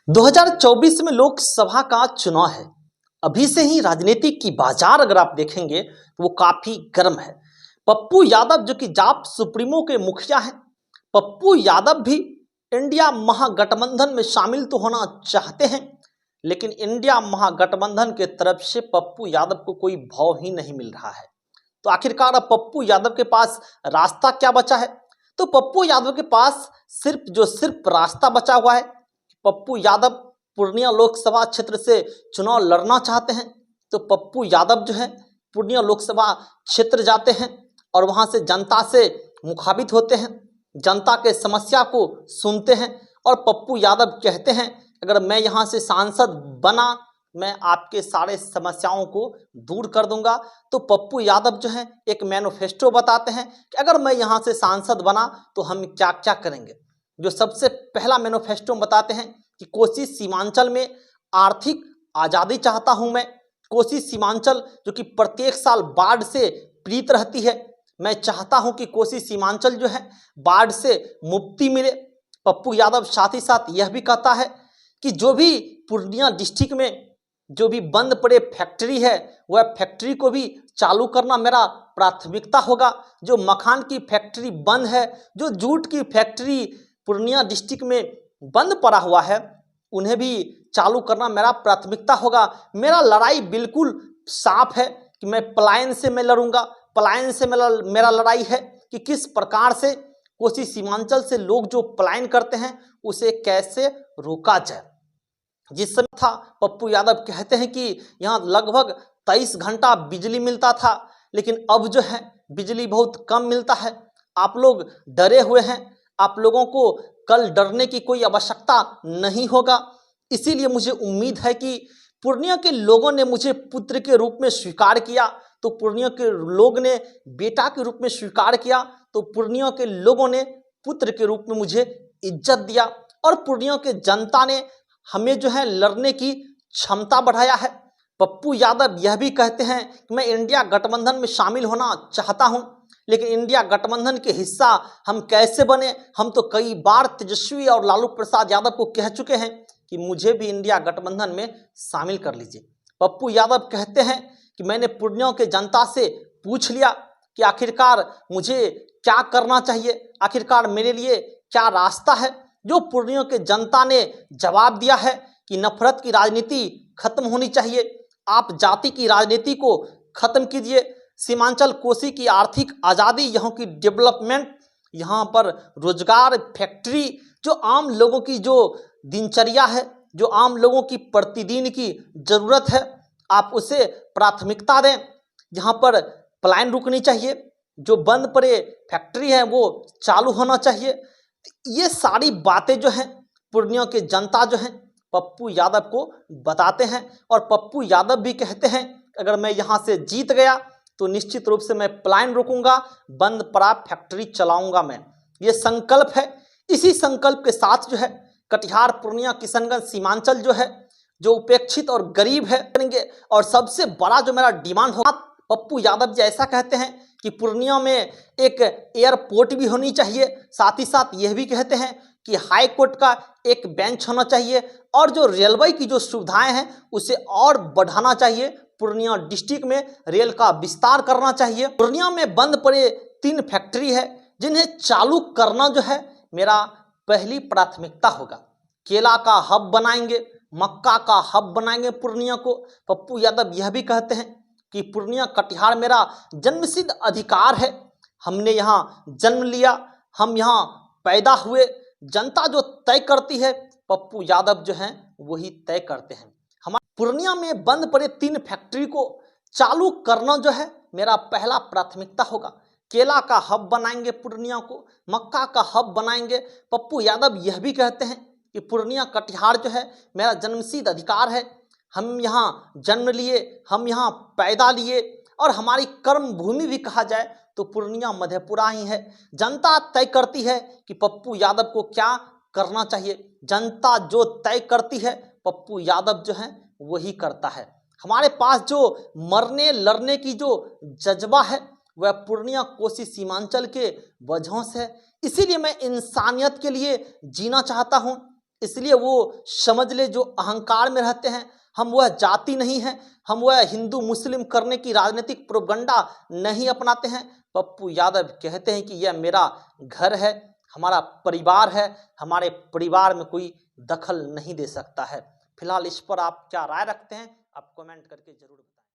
2024 में लोकसभा का चुनाव है। अभी से ही राजनीति की बाजार अगर आप देखेंगे तो वो काफी गर्म है। पप्पू यादव जो कि जाप सुप्रीमो के मुखिया हैं, पप्पू यादव भी इंडिया महागठबंधन में शामिल तो होना चाहते हैं, लेकिन इंडिया महागठबंधन के तरफ से पप्पू यादव को कोई भाव ही नहीं मिल रहा है। तो आखिरकार अब पप्पू यादव के पास रास्ता क्या बचा है? तो पप्पू यादव के पास सिर्फ रास्ता बचा हुआ है। पप्पू यादव पूर्णिया लोकसभा क्षेत्र से चुनाव लड़ना चाहते हैं, तो पप्पू यादव जो है पूर्णिया लोकसभा क्षेत्र जाते हैं और वहां से जनता से मुखाबित होते हैं, जनता के समस्या को सुनते हैं और पप्पू यादव कहते हैं अगर मैं यहाँ से सांसद बना मैं आपके सारे समस्याओं को दूर कर दूंगा। तो पप्पू यादव जो है एक मैनिफेस्टो बताते हैं कि अगर मैं यहाँ से सांसद बना तो हम क्या क्या करेंगे। जो सबसे पहला मैनिफेस्टो बताते हैं कि कोसी सीमांचल में आर्थिक आज़ादी चाहता हूं मैं। कोसी सीमांचल जो कि प्रत्येक साल बाढ़ से पीड़ित रहती है, मैं चाहता हूं कि कोसी सीमांचल जो है बाढ़ से मुक्ति मिले। पप्पू यादव साथ ही साथ यह भी कहता है कि जो भी पूर्णिया डिस्ट्रिक्ट में जो भी बंद पड़े फैक्ट्री है वह फैक्ट्री को भी चालू करना मेरा प्राथमिकता होगा। जो मखान की फैक्ट्री बंद है, जो जूट की फैक्ट्री पूर्णिया डिस्ट्रिक्ट में बंद पड़ा हुआ है, उन्हें भी चालू करना मेरा प्राथमिकता होगा। मेरा लड़ाई बिल्कुल साफ है कि मैं पलायन से मैं लड़ूंगा। पलायन से मेरा लड़ाई है कि किस प्रकार से कोसी सीमांचल से लोग जो पलायन करते हैं उसे कैसे रोका जाए। जिस समय था पप्पू यादव कहते हैं कि यहाँ लगभग 23 घंटा बिजली मिलता था, लेकिन अब जो है बिजली बहुत कम मिलता है। आप लोग डरे हुए हैं, आप लोगों को कल डरने की कोई आवश्यकता नहीं होगा। इसीलिए मुझे उम्मीद है कि पूर्णिया के लोगों ने मुझे पुत्र के रूप में स्वीकार किया, तो पूर्णिया के लोग ने बेटा के रूप में स्वीकार किया, तो पूर्णिया के लोगों ने पुत्र के रूप में मुझे इज्जत दिया और पूर्णिया के जनता ने हमें जो है लड़ने की क्षमता बढ़ाया है। पप्पू यादव यह भी कहते हैं कि मैं इंडिया गठबंधन में शामिल होना चाहता हूं, लेकिन इंडिया गठबंधन के हिस्सा हम कैसे बने। हम तो कई बार तेजस्वी और लालू प्रसाद यादव को कह चुके हैं कि मुझे भी इंडिया गठबंधन में शामिल कर लीजिए। पप्पू यादव कहते हैं कि मैंने पूर्णिया के जनता से पूछ लिया कि आखिरकार मुझे क्या करना चाहिए, आखिरकार मेरे लिए क्या रास्ता है। जो पूर्णिया के जनता ने जवाब दिया है कि नफरत की राजनीति खत्म होनी चाहिए, आप जाति की राजनीति को खत्म कीजिए। सीमांचल कोसी की आर्थिक आज़ादी, यहाँ की डेवलपमेंट, यहाँ पर रोजगार, फैक्ट्री, जो आम लोगों की जो दिनचर्या है, जो आम लोगों की प्रतिदिन की ज़रूरत है, आप उसे प्राथमिकता दें। यहाँ पर पलायन रुकनी चाहिए, जो बंद पड़े फैक्ट्री है वो चालू होना चाहिए। ये सारी बातें जो हैं पूर्णिया के जनता जो हैं पप्पू यादव को बताते हैं और पप्पू यादव भी कहते हैं अगर मैं यहाँ से जीत गया तो निश्चित रूप से मैं पलायन रोकूंगा, बंद पड़ा फैक्ट्री चलाऊंगा मैं। ये संकल्प है। इसी संकल्प के साथ जो है कटिहार, पूर्णिया, किशनगंज सीमांचल जो है जो उपेक्षित और गरीब है करेंगे। और सबसे बड़ा जो मेरा डिमांड होगा, पप्पू यादव जी ऐसा कहते हैं कि पूर्णिया में एक एयरपोर्ट भी होनी चाहिए। साथ ही साथ यह भी कहते हैं कि हाई कोर्ट का एक बेंच होना चाहिए और जो रेलवे की जो सुविधाएं हैं उसे और बढ़ाना चाहिए। पूर्णिया डिस्ट्रिक्ट में रेल का विस्तार करना चाहिए। पूर्णिया में बंद पड़े 3 फैक्ट्री है जिन्हें चालू करना जो है मेरा पहली प्राथमिकता होगा। केला का हब बनाएंगे, मक्का का हब बनाएंगे पूर्णिया को। पप्पू यादव यह भी कहते हैं कि पूर्णिया कटिहार मेरा जन्मसिद्ध अधिकार है, हमने यहाँ जन्म लिया, हम यहाँ पैदा हुए। जनता जो तय करती है पप्पू यादव जो हैं वही तय करते हैं। हमारे पूर्णिया में बंद पड़े 3 फैक्ट्री को चालू करना जो है मेरा पहला प्राथमिकता होगा। केला का हब बनाएंगे पूर्णिया को, मक्का का हब बनाएंगे। पप्पू यादव यह भी कहते हैं कि पूर्णिया कटिहार जो है मेरा जन्मसिद्ध अधिकार है, हम यहाँ जन्म लिए, हम यहाँ पैदा लिए और हमारी कर्म भूमि भी कहा जाए तो पूर्णिया मधेपुरा ही है। जनता तय करती है कि पप्पू यादव को क्या करना चाहिए। जनता जो तय करती है पप्पू यादव जो है वही करता है। हमारे पास जो मरने लड़ने की जो जज्बा है वह पूर्णिया कोसी सीमांचल के वजहों से है। इसीलिए मैं इंसानियत के लिए जीना चाहता हूँ, इसलिए वो समझ ले जो अहंकार में रहते हैं, हम वह जाति नहीं है, हम वह हिंदू मुस्लिम करने की राजनीतिक प्रोपगंडा नहीं अपनाते हैं। पप्पू यादव कहते हैं कि यह मेरा घर है, हमारा परिवार है, हमारे परिवार में कोई दखल नहीं दे सकता है। फिलहाल इस पर आप क्या राय रखते हैं, आप कमेंट करके जरूर बताएं।